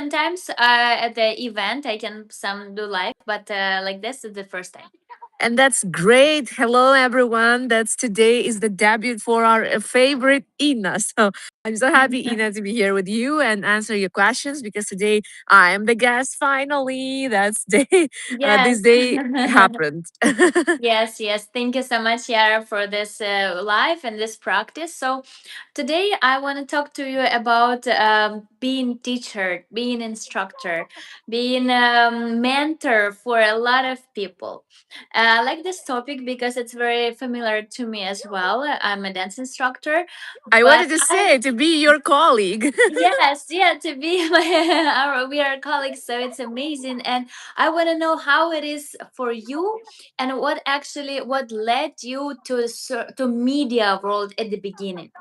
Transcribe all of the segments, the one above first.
sometimes at the event I can some do live, but like this is the first time. And that's great. Hello, everyone. That's today is the debut for our favorite Ina. So I'm so happy, Ina, to be here with you and answer your questions because today I am the guest. Finally, that's day. This Yes. day happened. Yes, yes. Thank you so much, Yara, for this live and this practice. So, today I want to talk to you about being teacher, being instructor, being mentor for a lot of people. I like this topic because it's very familiar to me as well. I'm a dance instructor, I but wanted to I say to be your colleague. yes, yeah, to be we are colleagues, so it's amazing. And I want to know how it is for you, and what led you to to media world at the beginning.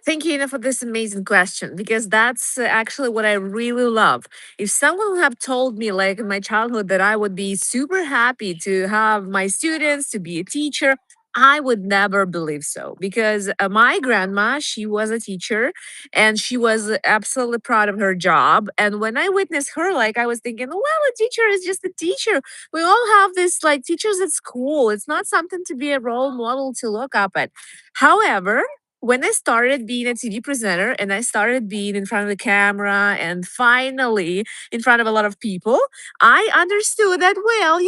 Thank you, Ina, for this amazing question because that's actually what I really love. If someone would have told me, like in my childhood, that I would be super happy to have my students to be a teacher, I would never believe so because my grandma, she was a teacher and she was absolutely proud of her job. And when I witnessed her, like I was thinking, well, a teacher is just a teacher. We all have this like teachers at school. It's not something to be a role model to look up at. However, when I started being a TV presenter and I started being in front of the camera and finally in front of a lot of people, I understood that, well,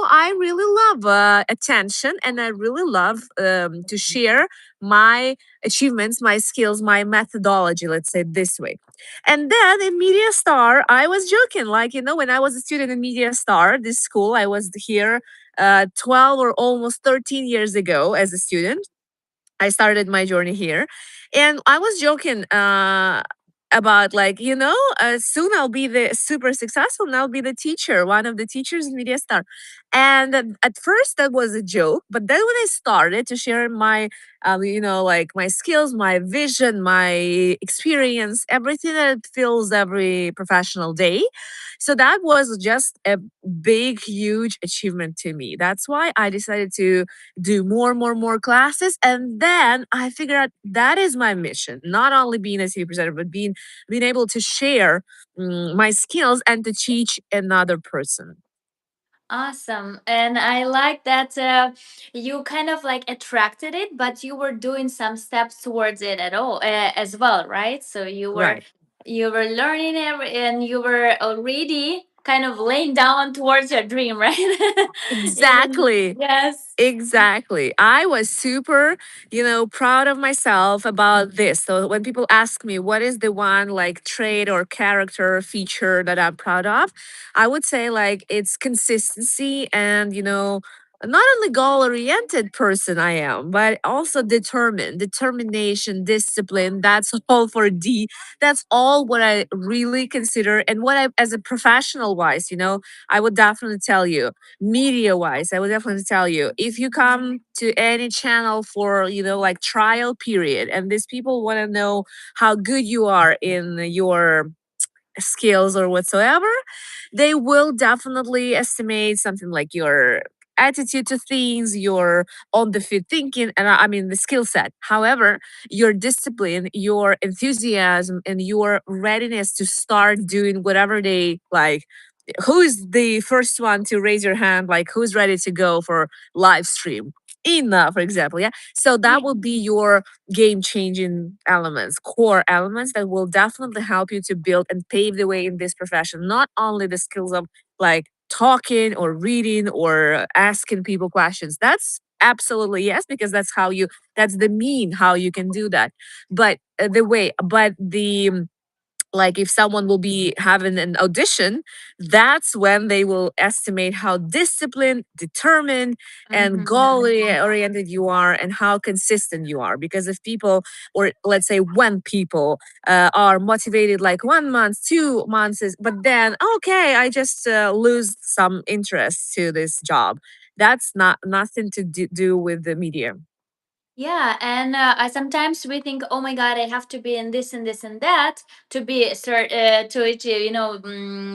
I really love attention and I really love to share my achievements, my skills, my methodology, let's say it this way. And then in Media Star, I was joking, like, when I was a student in Media Star, this school, I was here 12 or almost 13 years ago as a student. I started my journey here. And I was joking about like, soon I'll be the super successful and I'll be the teacher, one of the teachers in Media Star. And at first that was a joke. But then when I started to share my, like my skills, my vision, my experience, everything that feels every professional day. So that was just a big, huge achievement to me. That's why I decided to do more classes. And then I figured out that is my mission, not only being a city presenter, but being able to share my skills and to teach another person. Awesome. And I like that you kind of like attracted it, but you were doing some steps towards it at all as well, right? So Right. you were learning and you were already kind of laying down towards your dream, right? Even Exactly. yes. Exactly. I was super, proud of myself about this. So when people ask me what is the one like trait or character feature that I'm proud of, I would say like it's consistency and, not only goal oriented person I am, but also determined, determination, discipline. That's all for D. That's all what I really consider and what I, as a professional wise, I would definitely tell you media wise, I would definitely tell you if you come to any channel for, like trial period, and these people want to know how good you are in your skills or whatsoever, they will definitely estimate something like your attitude to things, your on the field thinking, and I mean the skill set. However, your discipline, your enthusiasm, and your readiness to start doing whatever they like, who is the first one to raise your hand, like who's ready to go for live stream, Ina, for example. Yeah, so that will be your game changing elements, core elements that will definitely help you to build and pave the way in this profession. Not only the skills of like talking or reading or asking people questions, that's absolutely yes, because that's the mean how you can do that. But the like if someone will be having an audition, that's when they will estimate how disciplined, determined, and goal Mhm. oriented you are and how consistent you are. Because if people, or let's say when people are motivated like 1 month, 2 months, but then okay, I just lose some interest to this job, that's not nothing to do with the media. Yeah, and I sometimes we think, oh my God, I have to be in this and this and that to be to achieve,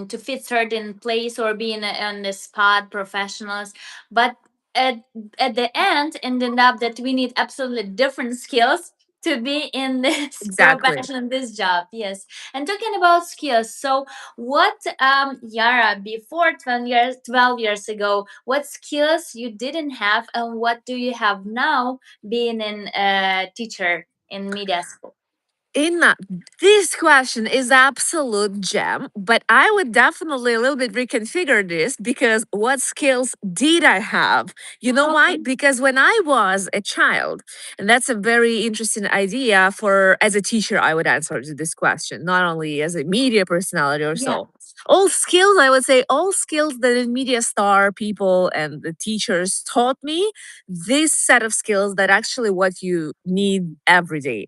to fit certain place or be in on the spot professionals. But at at the end, ended up that we need absolutely different skills to be in this Exactly. profession, this job. Yes. And talking about skills, so what, Yara, before 12 years ago, what skills you didn't have, and what do you have now being in a teacher in media school? In this question is absolute gem, but I would definitely a little bit reconfigure this because what skills did I have? You know why? Okay. Because when I was a child, and that's a very interesting idea for as a teacher, I would answer to this question, not only as a media personality or Yeah. so. All skills, I would say, all skills that in media star people and the teachers taught me, this set of skills that actually what you need every day,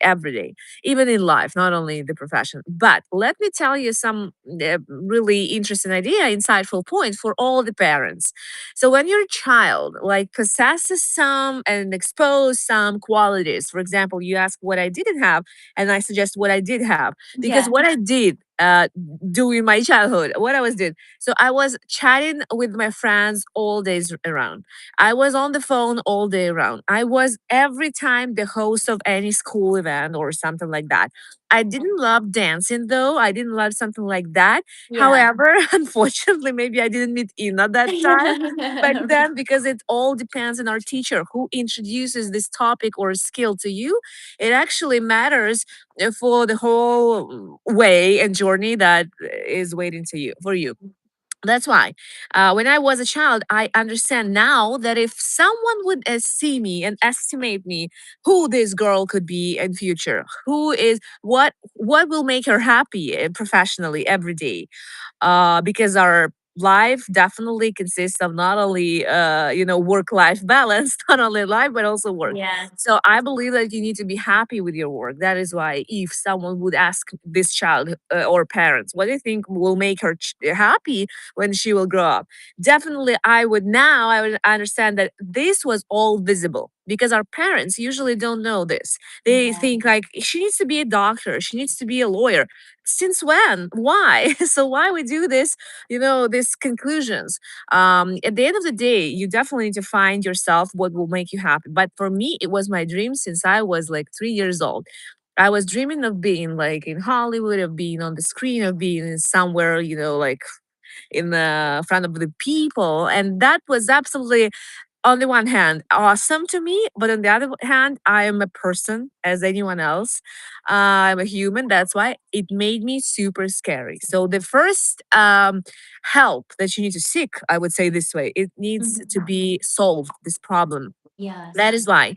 even in life, not only in the profession. But let me tell you some really interesting idea, insightful point for all the parents. So when your child like possesses some and expose some qualities, for example, you ask what I didn't have, and I suggest what I did have, because Yeah. what I did do in my childhood, what I was doing. So I was chatting with my friends all days around. I was on the phone all day around. I was every time the host of any school event or something like that. I didn't love dancing though. I didn't love something like that. Yeah. However, unfortunately, maybe I didn't meet Ina that time back then because it all depends on our teacher who introduces this topic or skill to you. It actually matters for the whole way and journey that is waiting to you for you. That's why when I was a child, I understand now that if someone would see me and estimate me who this girl could be in future, who is what will make her happy professionally every day, because our life definitely consists of not only work life balance, not only life but also work. Yes. So I believe that you need to be happy with your work. That is why if someone would ask this child or parents, what do you think will make her happy when she will grow up, definitely I would understand that this was all visible because our parents usually don't know this. They Yeah. think like she needs to be a doctor, she needs to be a lawyer. Since when? Why? So why we do this, these conclusions? At the end of the day, you definitely need to find yourself what will make you happy. But for me, it was my dream since I was like 3 years old. I was dreaming of being like in Hollywood, of being on the screen, of being in somewhere, like in the front of the people. And that was absolutely, on the one hand, awesome to me, but on the other hand, I am a person as anyone else. I'm a human. That's why it made me super scary. So the first help that you need to seek, I would say this way, it needs to Mhm. be solved. This problem, that Yes. is why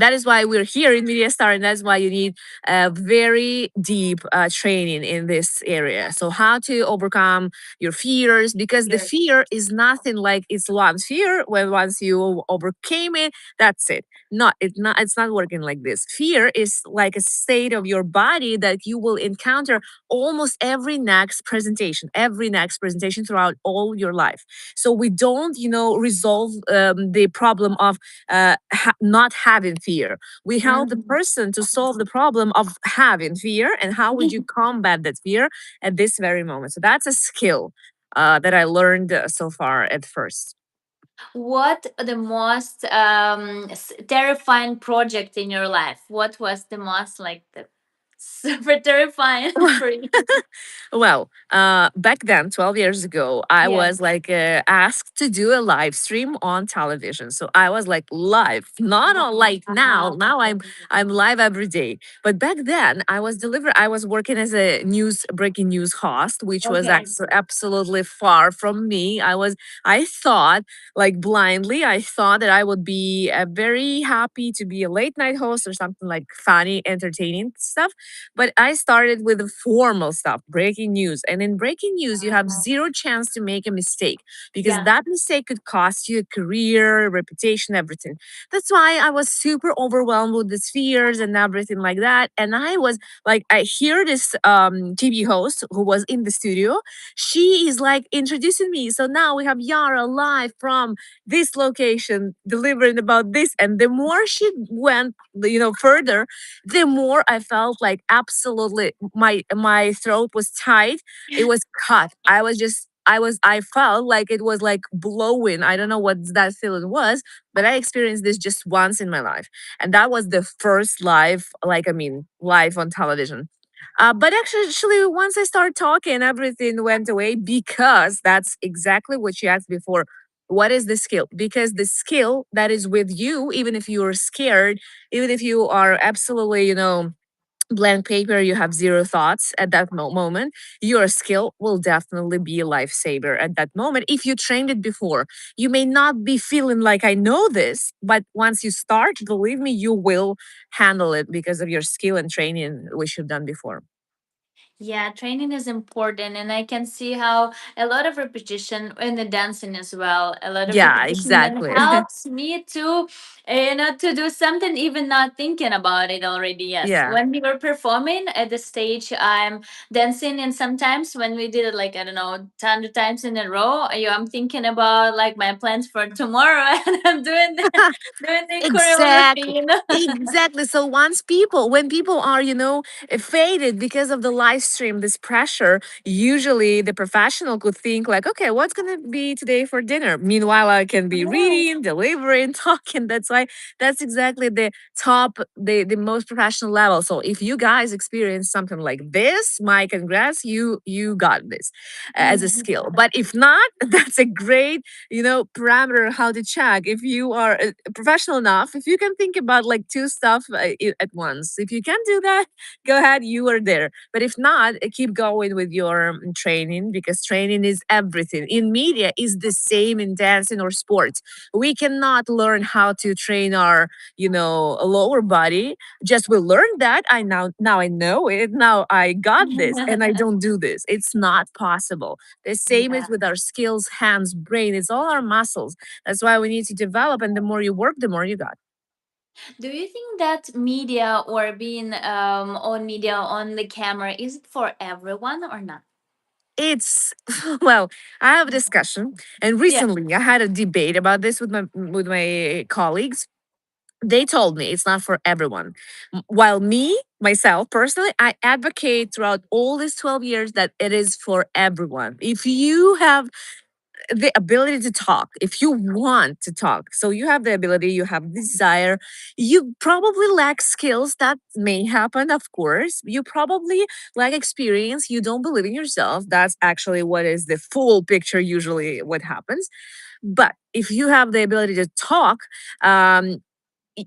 that is why we're here in MediaStar, and that's why you need a very deep training in this area. So how to overcome your fears, because the You're fear is nothing like it's one fear. When once you overcame it, that's it. It's not working like this. Fear is like a state of your body that you will encounter almost every next presentation throughout all your life. So we don't resolve the problem of not having fear. We help the Mhm. person to solve the problem of having fear, and how would you combat that fear at this very moment. So that's a skill that I learned so far at first. What the most terrifying project in your life? What was the most like the super terrifying for you? Well, back then, 12 years ago, I Yeah. was like asked to do a live stream on television. So I was like live, not on like now. Now I'm live every day. But back then, I was working as a breaking news host, which was Okay. absolutely far from me. I thought like blindly, I thought that I would be very happy to be a late night host or something like funny, entertaining stuff. But I started with the formal stuff, breaking news. And in breaking news, you have zero chance to make a mistake because Yeah. that mistake could cost you a career, reputation, everything. That's why I was super overwhelmed with the fears and everything like that. And I was like, I hear this TV host who was in the studio. She is like introducing me. So now we have Yara live from this location delivering about this. And the more she went, further, the more I felt like absolutely my throat was tight. It was cut. I was just I felt like it was like blowing. I don't know what that feeling was, but I experienced this just once in my life. And that was the first live, like, I mean, live on television. But actually, once I started talking, everything went away because that's exactly what you asked before. What is the skill? Because the skill that is with you, even if you are scared, even if you are absolutely, blank paper, you have zero thoughts at that moment, your skill will definitely be a lifesaver at that moment if you trained it before. You may not be feeling like I know this, but once you start, believe me, you will handle it because of your skill and training which you've done before. Yeah, training is important, and I can see how a lot of repetition in the dancing as well. A lot of Yeah, repetition that exactly. helps me to, to do something even not thinking about it already. Yes, Yeah. when we were performing at the stage, I'm dancing, and sometimes when we did it, like I don't know, 100 times in a row, I'm thinking about like my plans for tomorrow, and I'm doing doing the Exactly. choreography. You know. Exactly. So when people are, faded because of the live stream, this pressure, usually the professional could think like, okay, what's gonna be today for dinner? Meanwhile, I can be reading, delivering, talking. That's exactly the top, the most professional level. So if you guys experience something like this, my congrats, you got this as a skill. But if not, that's a great parameter how to check if you are professional enough, if you can think about like two stuff at once. If you can do that, go ahead, you are there. But if not, keep going with your training, because training is everything in media is the same in dancing or sports. We cannot learn how to train our lower body. Just we learned that, now I know it, now I got this, and I don't do this. It's not possible. The same is Yeah. with our skills, hands, brain. It's all our muscles. That's why we need to develop. And the more you work, the more you got. Do you think that media or being on media on the camera is it for everyone or not? It's well, I have a discussion, and Yeah. recently I had a debate about this with my colleagues. They told me it's not for everyone. While me, myself personally, I advocate throughout all these 12 years that it is for everyone. If you have the ability to talk, if you want to talk, so you have the ability, you have desire, you probably lack skills. That may happen, of course. You probably lack experience, you don't believe in yourself. That's actually what is the full picture, usually what happens. But if you have the ability to talk, um,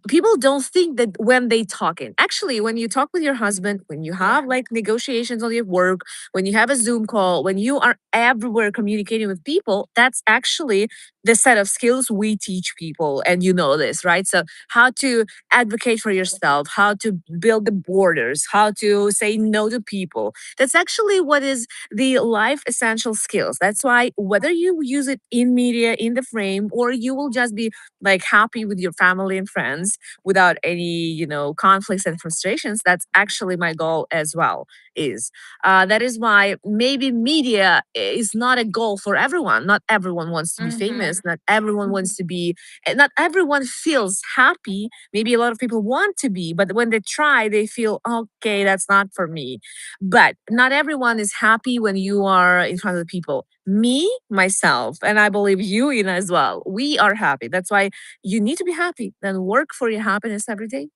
people don't think that when they talking, actually, when you talk with your husband, when you Yeah. have like negotiations on your work, when you have a Zoom call, when you are everywhere communicating with people, that's actually the set of skills we teach people. And you know this, right? So how to advocate for yourself, how to build the borders, how to say no to people, that's actually what is the life essential skills. That's why whether you use it in media, in the frame, or you will just be like happy with your family and friends without any conflicts and frustrations, that's actually my goal as well. Is that is why maybe media is not a goal for everyone. Not everyone wants to be Mm-hmm. famous, not everyone wants to be, not everyone feels happy. Maybe a lot of people want to be, but when they try they feel okay, that's not for me. But not everyone is happy when you are in front of the people. Me, myself, and I believe you, Ina, as well. We are happy. That's why you need to be happy. Then work for your happiness every day.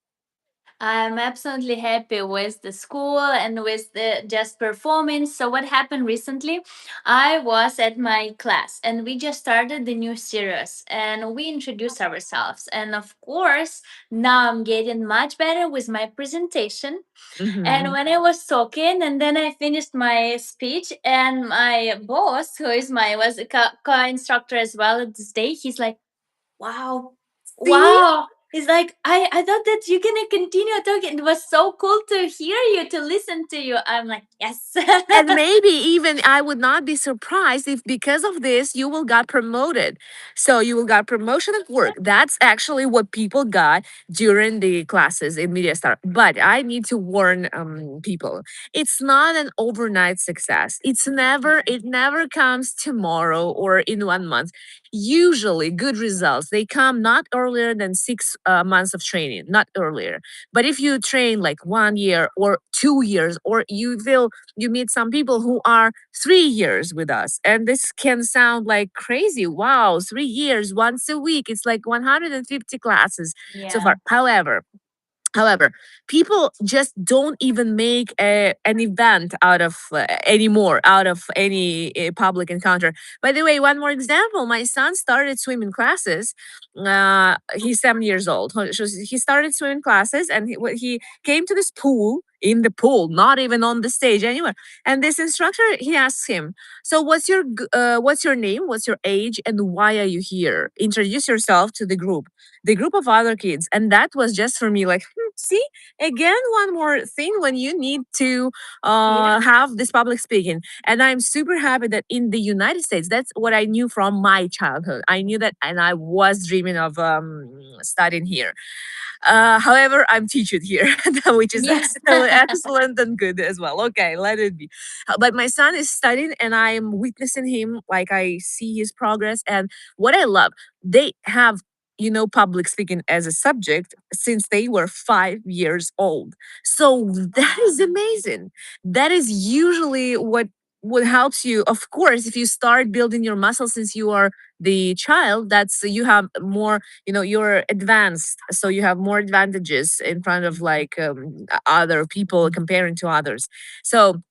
I'm absolutely happy with the school and with the just performance. So what happened recently? I was at my class and we just started the new series and we introduced ourselves. And of course, now I'm getting much better with my presentation. And Hmm. when I was talking, and then I finished my speech, and my boss, who is my was a co-instructor as well at this day, he's like, "Wow, See? wow." He's like, I thought that you're gonna continue talking. It was so cool to hear you, to listen to you. I'm like, yes. And maybe even I would not be surprised if because of this you will got promoted. So you will got promotion at work. That's actually what people got during the classes in MediaStar. But I need to warn people. It's not an overnight success. It never comes tomorrow or in 1 month. Usually good results, they come not earlier than months of training, not earlier. But if you train like 1 year or 2 years, or you feel you meet some people who are 3 years with us, and this can sound like crazy. Wow, 3 years, once a week, it's like 150 classes so Yeah. far. However, people just don't even make an event out of anymore, out of any public encounter. By the way, one more example: my son started swimming classes. He's 7 years old. So he started swimming classes, and he came to this pool, in the pool, not even on the stage anywhere. And this instructor, he asks him, "So what's your name? What's your age? And why are you here? Introduce yourself to the group of other kids." And that was just for me like, see, again, one more thing when you need to Yeah. have this public speaking. And I'm super happy that in the United States, that's what I knew from my childhood. I knew that, and I was dreaming of studying here. However, I'm teaching here, which is Yeah. excellent, excellent and good as well. Okay, let it be. But my son is studying, and I'm witnessing him. Like, I see his progress, and what I love, they have, public speaking as a subject since they were 5 years old. So that is Wow. amazing. That is usually what helps you. Of course, if you start building your muscles since you are the child, that's you have more, you're advanced, so you have more advantages in front of like other people, comparing to others. So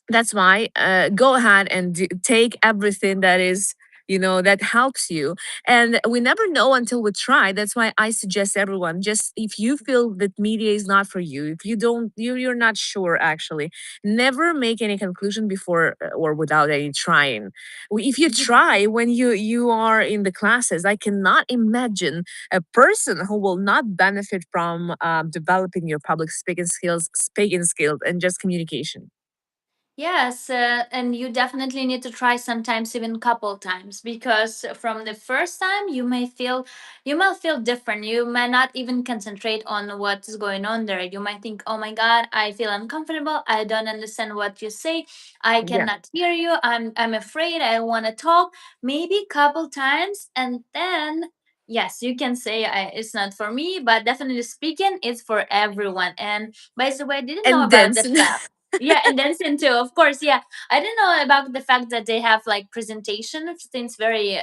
that's why go ahead and take everything that is, that helps you. And we never know until we try. That's why I suggest everyone, just if you feel that media is not for you, if you don't, you're not sure, actually never make any conclusion before or without any trying. If you Yeah. try when you are in the classes, I cannot imagine a person who will not benefit from developing your public speaking skills and just communication. Yes, and you definitely need to try sometimes, even couple times, because from the first time you might feel different. You might not even concentrate on what's going on there. You might think, "Oh my God, I feel uncomfortable. I don't understand what you say. I Yeah. cannot hear you. I'm afraid. I want to talk." Maybe couple times, and then yes, you can say it's not for me. But definitely speaking, it's for everyone. And by the way, I didn't know And about the dancing. fact. Yeah, and dancing too, of course. Yeah, I didn't know about the fact that they have like presentation since very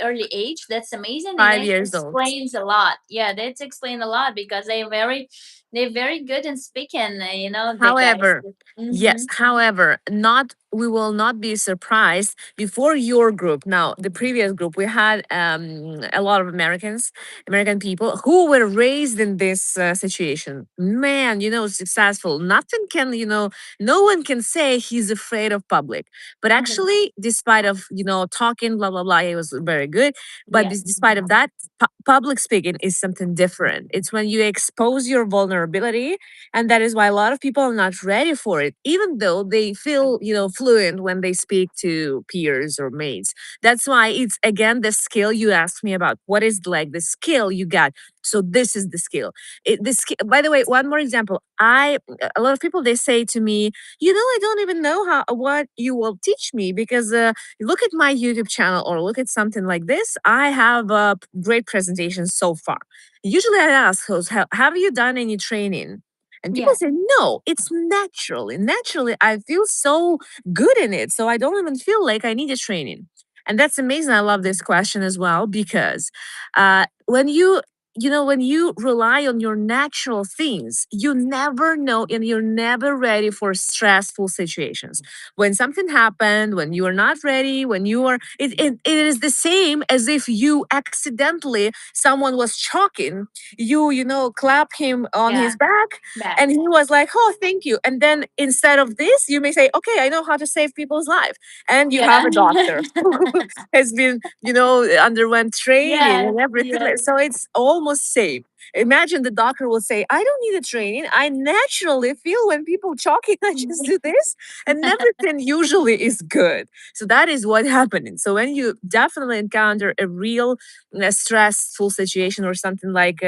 early age. That's amazing, and five it years old. explains a lot. Yeah, that's explain a lot because they're very good in speaking. The guys. However, Mm-hmm. yes, however, not we will not be surprised before your group. Now, the previous group, we had a lot of American people who were raised in this situation. Man, successful. Nothing can, no one can say he's afraid of public. But Mm-hmm. actually, despite of, talking, blah, blah, blah, he was very good. But Yeah. despite of that, public speaking is something different. It's when you expose your vulnerability, and that is why a lot of people are not ready for it, even though they feel, fluent when they speak to peers or mates. That's why it's again the skill you asked me about. What is like the skill you got? So this is the skill. By the way, one more example. A lot of people, they say to me, I don't even know how what you will teach me, because look at my YouTube channel or look at something like this. I have a great presentation so far. Usually I ask hosts, have you done any training? And people Yeah. say, no, it's naturally. Naturally, I feel so good in it. So I don't even feel like I need a training. And that's amazing. I love this question as well, because when when you rely on your natural things, you never know, and you're never ready for stressful situations. When something happened, when you are not ready, when you are, it is the same as if you accidentally, someone was choking, clap him on his Yeah. back, Back. and he was like, "Oh, thank you." And then instead of this, you may say, "Okay, I know how to save people's life." And you have Yeah. a doctor who has been, underwent training Yes. and everything. Yes. So it's almost safe. Imagine the doctor will say, "I don't need a training. I naturally feel when people talking, I just do this." And everything usually is good. So that is what happening. So when you definitely encounter a real stressful situation or something like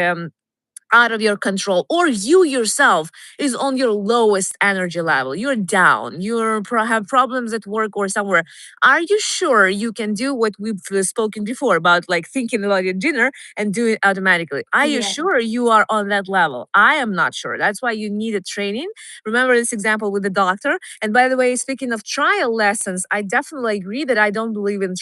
out of your control, or you yourself is on your lowest energy level, you're down, have problems at work or somewhere, are you sure you can do what we've spoken before about, like thinking about your dinner and do it automatically? Are you Yeah. sure you are on that level? I am not sure. That's why you need a training. Remember this example with the doctor. And by the way, speaking of trial lessons, I definitely agree that I don't believe in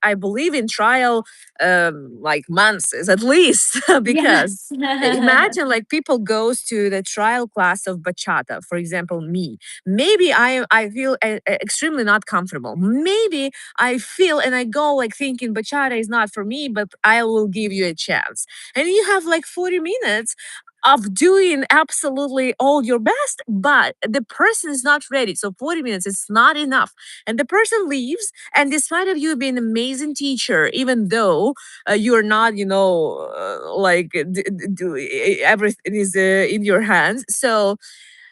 I believe in trial, like months at least, because Yes. imagine like people goes to the trial class of bachata, for example, me. Maybe I feel extremely not comfortable. Maybe I feel and I go like thinking bachata is not for me, but I will give you a chance. And you have like 40 minutes of doing absolutely all your best, but the person is not ready. So 40 minutes is not enough. And the person leaves, and despite of you being an amazing teacher, even though you're not, like everything is in your hands. So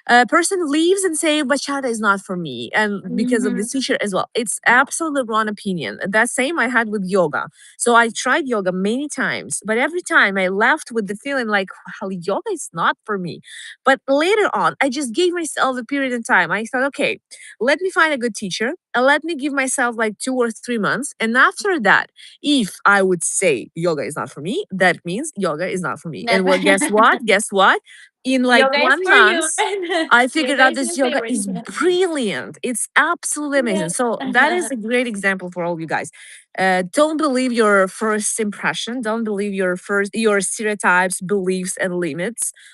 a person leaves and say bachata is not for me, and because of Mhm. this teacher as well, it's absolutely wrong opinion. That same I had with yoga. So I tried yoga many times, but every time I left with the feeling like, well, yoga is not for me. But later on I just gave myself a period of time. I thought, okay, let me find a good teacher and let me give myself like 2 or 3 months, and after that, if I would say yoga is not for me, that means yoga is not for me. And Never. what, guess what, in like Yoga is one for you, month right? I figured Yoga out is this your yoga favorite. is brilliant. It's absolutely amazing. Yeah. So that is a great example for all you guys. Don't believe your first impression. Don't believe your stereotypes, beliefs, and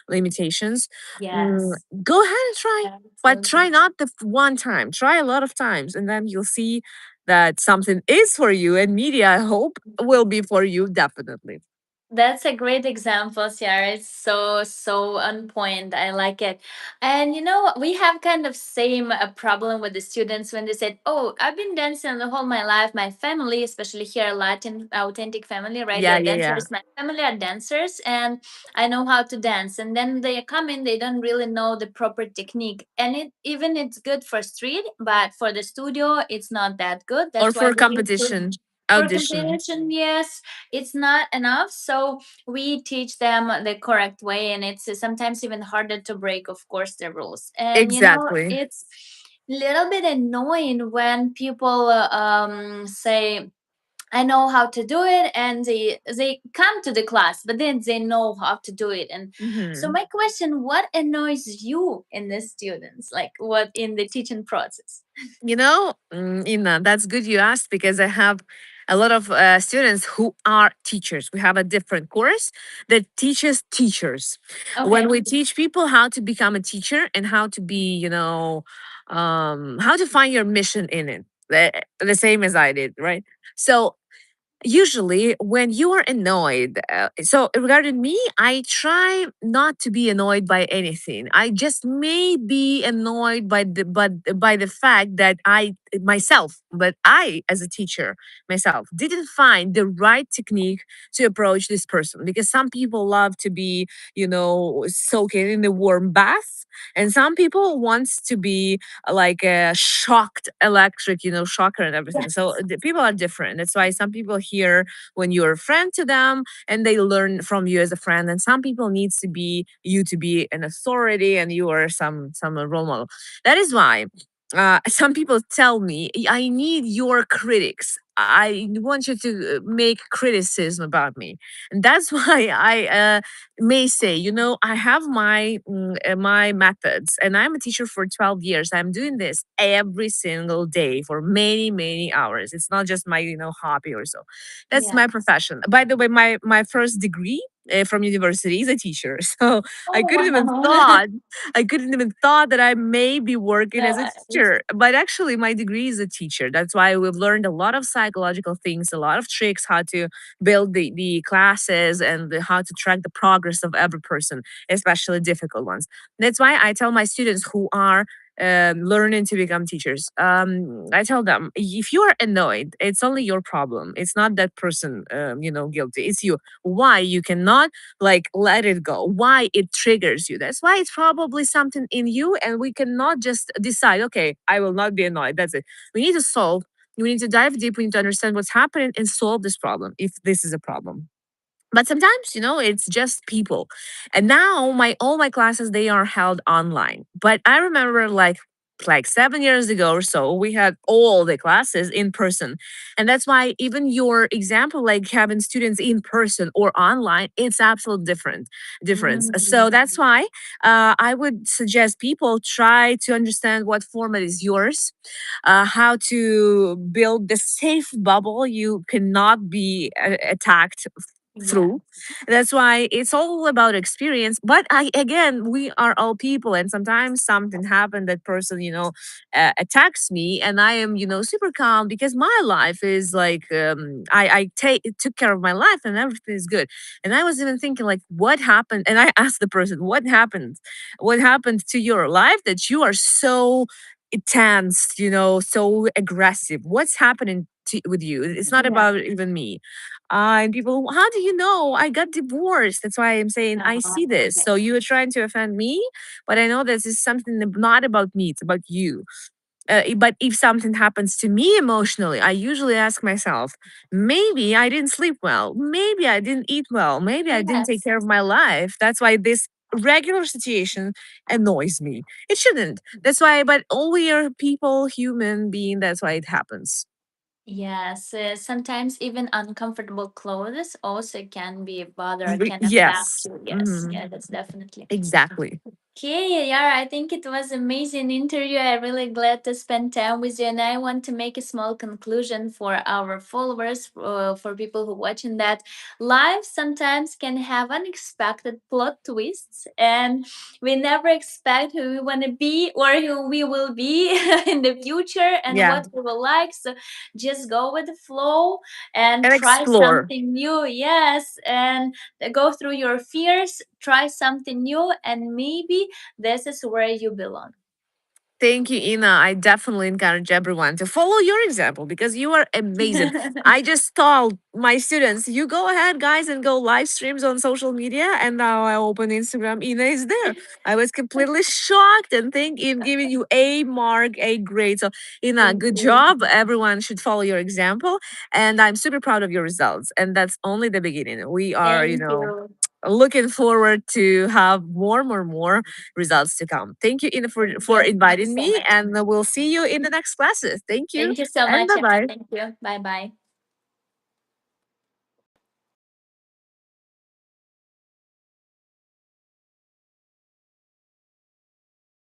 limitations. Mm, Yes. go ahead and try, but try Absolutely. not the one time. Try a lot of times, and then you'll see that something is for you. And media, I hope, will be for you definitely. That's a great example, Ciara. It's so on point. I like it. And we have kind of same problem with the students when they said, "Oh, I've been dancing the whole my life. My family, especially here, Latin authentic family, right? Yeah, They're yeah, yeah. dancers. My family are dancers, and I know how to dance." And then they come in, they don't really know the proper technique, and it's good for street, but for the studio, it's not that good. Or That's why for we need to. competition, For audition. competition, yes, it's not enough. So we teach them the correct way, and it's sometimes even harder to break, of course, the rules. And Exactly. it's a little bit annoying when people say, "I know how to do it," and they come to the class, but then they know how to do it. And so Mhm. my question, what annoys you in the students, like what in the teaching process? Ina, that's good you asked, because I have a lot of students who are teachers. We have a different course that teaches teachers. When Okay. we teach people how to become a teacher and how to be, how to find your mission in it, the same as I did, right? So usually when you are annoyed, so regarding me, I try not to be annoyed by anything. I just may be annoyed by the fact that I as a teacher myself didn't find the right technique to approach this person, because some people love to be, soaking in the warm bath, and some people wants to be like a shocked electric, shocker and everything. So Yes. the people are different. That's why some people hear when you're a friend to them and they learn from you as a friend, and some people needs to be you to be an authority and you are some role model. That is why some people tell me, I need your critics. I want you to make criticism about me. And that's why I may say, I have my methods, and I'm a teacher for 12 years. I'm doing this every single day for many, many hours. It's not just my, hobby or so. That's Yeah. my profession. By the way, my first degree from university is a teacher. So I Oh, couldn't even wow. thought I couldn't even thought that I may be working as a Nice. teacher. But actually, my degree is a teacher. That's why we've learned a lot of psychological things, a lot of tricks, how to build the classes, and how to track the progress of every person, especially difficult ones. That's why I tell my students who are learning to become teachers. I tell them, if you are annoyed, it's only your problem. It's not that person, guilty. It's you. Why you cannot like let it go? Why it triggers you? That's why it's probably something in you, and we cannot just decide, okay, I will not be annoyed. That's it. We need to solve. We need to dive deep. We need to understand what's happening and solve this problem if this is a problem. But sometimes, it's just people. And now my all my classes, they are held online, but I remember like 7 years ago or so, we had all the classes in person. And that's why even your example, like having students in person or online, it's absolute difference. So Mm. that's why I would suggest people try to understand what format is yours, how to build the safe bubble you cannot be attacked through. Yes. That's why it's all about experience. But again, we are all people, and sometimes something happened. That person, attacks me, and I am, super calm because my life is like I took care of my life, and everything is good. And I was even thinking like, what happened? And I asked the person, what happened? What happened to your life that you are so tense, so aggressive? What's happening with you? It's not Yeah. about even me. And people, how do you know? I got divorced. That's why I'm saying I see this. Okay. So you are trying to offend me, but I know this is something not about me. It's about you. But if something happens to me emotionally, I usually ask myself, maybe I didn't sleep well. Maybe I didn't eat well. Maybe I didn't take Yes. care of my life. That's why this regular situation annoys me. It shouldn't. That's why, but all we are people, human being. That's why it happens. Yes, sometimes even uncomfortable clothes also can be bother, can affect Yes. you. Yes, Mhm. yeah, that's definitely. Exactly. Okay, Yara, I think it was amazing interview. I'm really glad to spend time with you, and I want to make a small conclusion for our followers, for people who watching that life sometimes can have unexpected plot twists, and we never expect who we want to be or who we will be in the future and Yeah. what we will like. So just go with the flow and And try explore. something new. Yes, and go through your fears, try something new, and maybe this is where you belong. Thank you, Ina. I definitely encourage everyone to follow your example because you are amazing. I just told my students, you go ahead, guys, and go live streams on social media. And now I open Instagram, Ina is there. I was completely shocked and think in giving you a mark, a grade. So, Ina, Thank good you. job. Everyone should follow your example. And I'm super proud of your results. And that's only the beginning. We are, Thank you. looking forward to have more results to come. Thank you, Ina, Thank for you. Thank you inviting so me, much. and we'll see you in the next classes. Thank you, Thank you so and much. bye bye. Thank you. Bye bye.